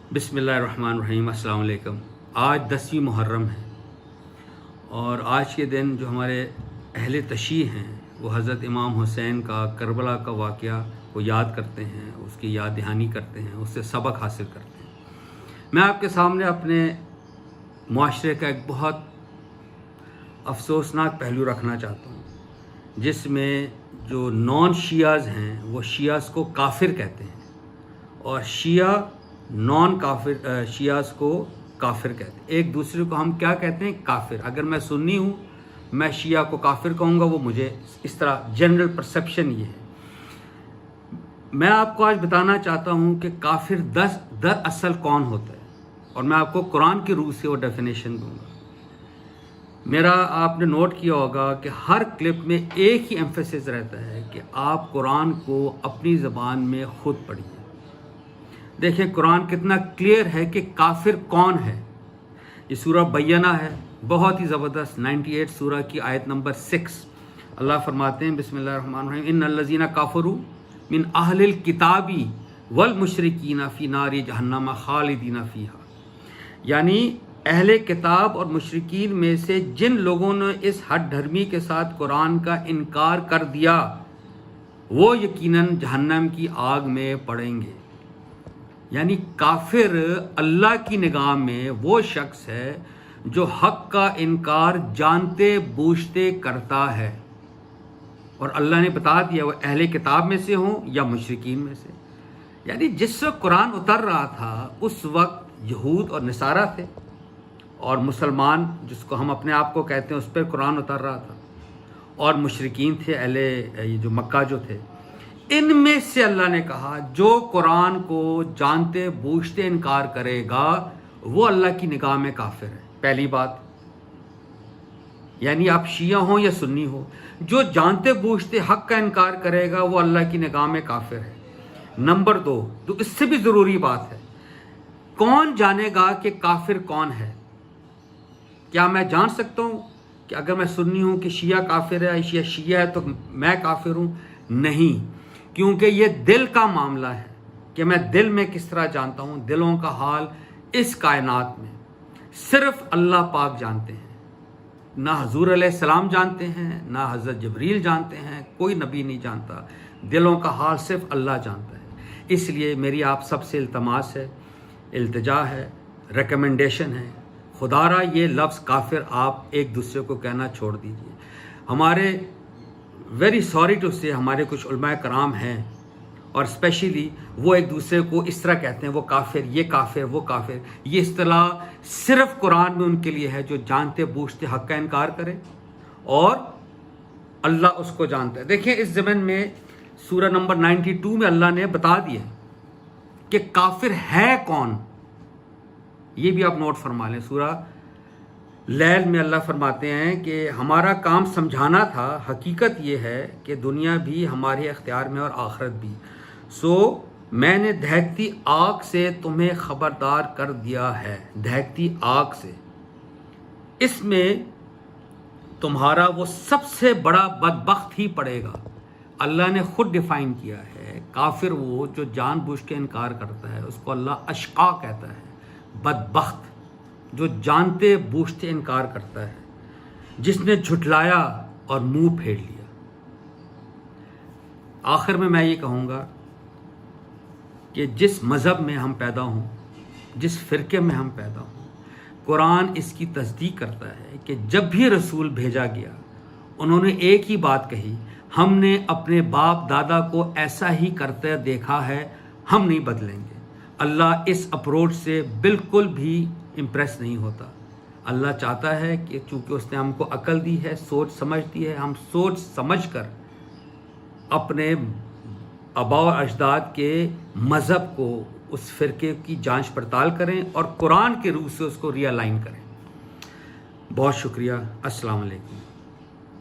बिस्मिल्लाहिर्रहमानिर्रहीम। अस्सलाम वालेकुम। आज 10वीं मुहर्रम है और आज के दिन जो हमारे अहले तशीह हैं वो हज़रत इमाम हुसैन का करबला का वाक़या को याद करते हैं, उसकी याद दहानी करते हैं, उससे सबक हासिल करते हैं। मैं आपके सामने अपने मुआशरे का एक बहुत अफसोसनाक पहलू रखना चाहता हूँ, जिसमें जो नॉन शियाज़ हैं वो शियाज़ को काफिर कहते हैं और शिया नॉन काफिर शियाज़ को काफिर कहते हैं। एक दूसरे को हम क्या कहते हैं? काफिर। अगर मैं सुन्नी हूँ, मैं शिया को काफिर कहूँगा, वो मुझे इस तरह जनरल परसेप्शन ये है। मैं आपको आज बताना चाहता हूँ कि काफिर दरअसल कौन होता है और मैं आपको कुरान की रूह से वो डेफिनेशन दूंगा। मेरा आपने नोट किया होगा कि हर क्लिप में एक ही एम्फेसिस रहता है कि आप कुरान को अपनी ज़बान में ख़ुद पढ़िए। देखें कुरान कितना क्लियर है कि काफिर कौन है। ये सूरह बय्यना है, बहुत ही ज़बरदस्त 98 सूरह की आयत नंबर 6। अल्लाह फरमाते हैं बिस्मिल्लाहिर्रहमानिर्रहीम, इन्नल्लज़ीना काफ़रू मिन अहलिल किताबी वल मुशरिकीना फ़ी नारि जहन्नम खालिदीना फ़ीहा। यानी अहले किताब और मुशरिकीन में से जिन लोगों ने इस हद धर्मी के साथ कुरान का इनकार कर दिया वो यकीनन जहन्नम की आग में पड़ेंगे। यानी काफिर अल्लाह की निगाह में वो शख्स है जो हक का इनकार जानते बूझते करता है, और अल्लाह ने बता दिया वो अहले किताब में से हों या मुशरिकीन में से। यानी जिस वक्त कुरान उतर रहा था उस वक्त यहूद और नसारा थे और मुसलमान जिसको हम अपने आप को कहते हैं उस पर कुरान उतर रहा था, और मुशरिकीन थे अहले ये जो मक्का जो थे। इनमें से अल्लाह ने कहा जो कुरान को जानते बूझते इनकार करेगा वो अल्लाह की निगाह में काफिर है। पहली बात, यानी आप शिया हो या सुन्नी हो, जो जानते बूझते हक का इनकार करेगा वो अल्लाह की निगाह में काफिर है। नंबर 2, तो इससे भी ज़रूरी बात है, कौन जानेगा कि काफिर कौन है? क्या मैं जान सकता हूँ कि अगर मैं सुन्नी हूँ कि शिया काफिर है या शिया है तो मैं काफिर हूँ? नहीं, क्योंकि ये दिल का मामला है कि मैं दिल में किस तरह जानता हूँ। दिलों का हाल इस कायनात में सिर्फ अल्लाह पाक जानते हैं। ना हजूर अलैहिस्सलाम जानते हैं, ना हज़रत जबरील जानते हैं, कोई नबी नहीं जानता। दिलों का हाल सिर्फ अल्लाह जानता है। इसलिए मेरी आप सबसे इल्तमास है, इल्तिजा है, रिकमेंडेशन है, खुदारा ये लफ्ज़ काफिर आप एक दूसरे को कहना छोड़ दीजिए। हमारे वेरी सॉरी टू से हमारे कुछ उलमा कराम हैं और स्पेशली वो एक दूसरे को इस तरह कहते हैं, वो काफिर, ये काफिर, वो काफिर। ये इस्तिलाह सिर्फ कुरान में उनके लिए है जो जानते बूझते हक का इनकार करे और अल्लाह उसको जानता है। देखिए इस ज़मन में सूरह नंबर 92 में अल्लाह ने बता दिया कि काफिर है कौन। ये भी आप नोट फरमा लें। सूरह लैल में अल्लाह फरमाते हैं कि हमारा काम समझाना था, हकीकत ये है कि दुनिया भी हमारे अख्तियार में और आखिरत भी। सो मैंने दहकती आग से तुम्हें ख़बरदार कर दिया है। दहकती आग से, इसमें तुम्हारा वो सबसे बड़ा बदबख्त ही पड़ेगा। अल्लाह ने खुद डिफ़ाइन किया है, काफिर वो जो जानबूझ के इनकार करता है उसको अल्लाह अशका कहता है, बदबख्त जो जानते बूझते इनकार करता है, जिसने झुठलाया और मुंह फेर लिया। आखिर में मैं ये कहूँगा कि जिस मज़हब में हम पैदा हों, जिस फ़िरके में हम पैदा हों, कुरान इसकी तस्दीक करता है कि जब भी रसूल भेजा गया उन्होंने एक ही बात कही, हमने अपने बाप दादा को ऐसा ही करते देखा है, हम नहीं बदलेंगे। अल्लाह इस अप्रोच से बिल्कुल भी इम्प्रेस नहीं होता। अल्लाह चाहता है कि चूँकि उसने हमको अकल दी है, सोच समझ दी है, हम सोच समझ कर अपने आबा और अजदाद के मज़हब को, उस फ़िरके की जांच पड़ताल करें और कुरान के रूह से उसको रियलाइन करें। बहुत शुक्रिया। अस्सलाम वालेकुम।